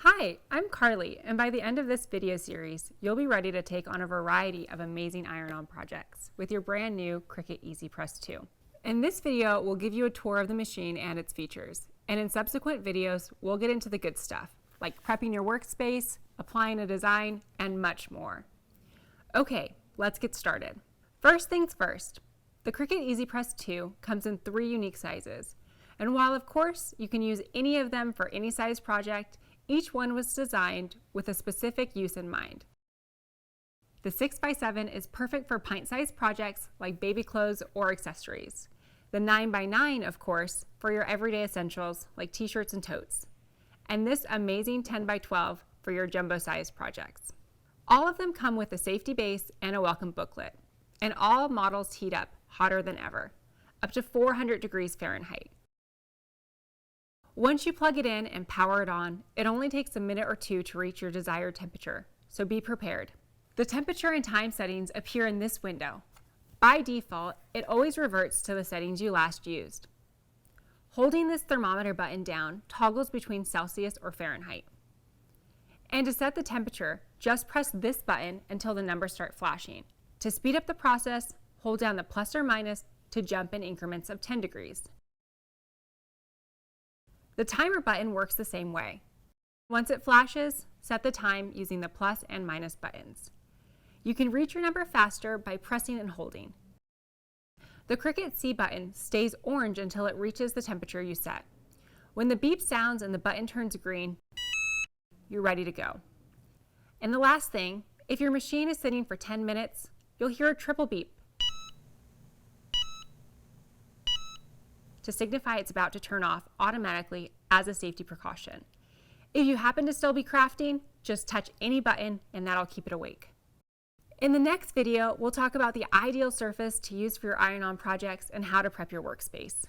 Hi, I'm Carly, and by the end of this video series, you'll be ready to take on a variety of amazing iron-on projects with your brand new Cricut EasyPress 2. In this video, we'll give you a tour of the machine and its features, and in subsequent videos, we'll get into the good stuff, like prepping your workspace, applying a design, and much more. Okay, let's get started. First things first, the Cricut EasyPress 2 comes in 3 unique sizes, and while of course you can use any of them for any size project, each one was designed with a specific use in mind. The 6x7 is perfect for pint-sized projects like baby clothes or accessories. The 9x9, of course, for your everyday essentials like T-shirts and totes. And this amazing 10x12 for your jumbo-sized projects. All of them come with a safety base and a welcome booklet. And all models heat up hotter than ever, up to 400 degrees Fahrenheit. Once you plug it in and power it on, it only takes a minute or two to reach your desired temperature, so be prepared. The temperature and time settings appear in this window. By default, it always reverts to the settings you last used. Holding this thermometer button down toggles between Celsius or Fahrenheit. And to set the temperature, just press this button until the numbers start flashing. To speed up the process, hold down the plus or minus to jump in increments of 10 degrees. The timer button works the same way. Once it flashes, set the time using the plus and minus buttons. You can reach your number faster by pressing and holding. The Cricut C button stays orange until it reaches the temperature you set. When the beep sounds and the button turns green, you're ready to go. And the last thing, if your machine is sitting for 10 minutes, you'll hear a triple beep to signify it's about to turn off automatically as a safety precaution. If you happen to still be crafting, just touch any button and that'll keep it awake. In the next video, we'll talk about the ideal surface to use for your iron-on projects and how to prep your workspace.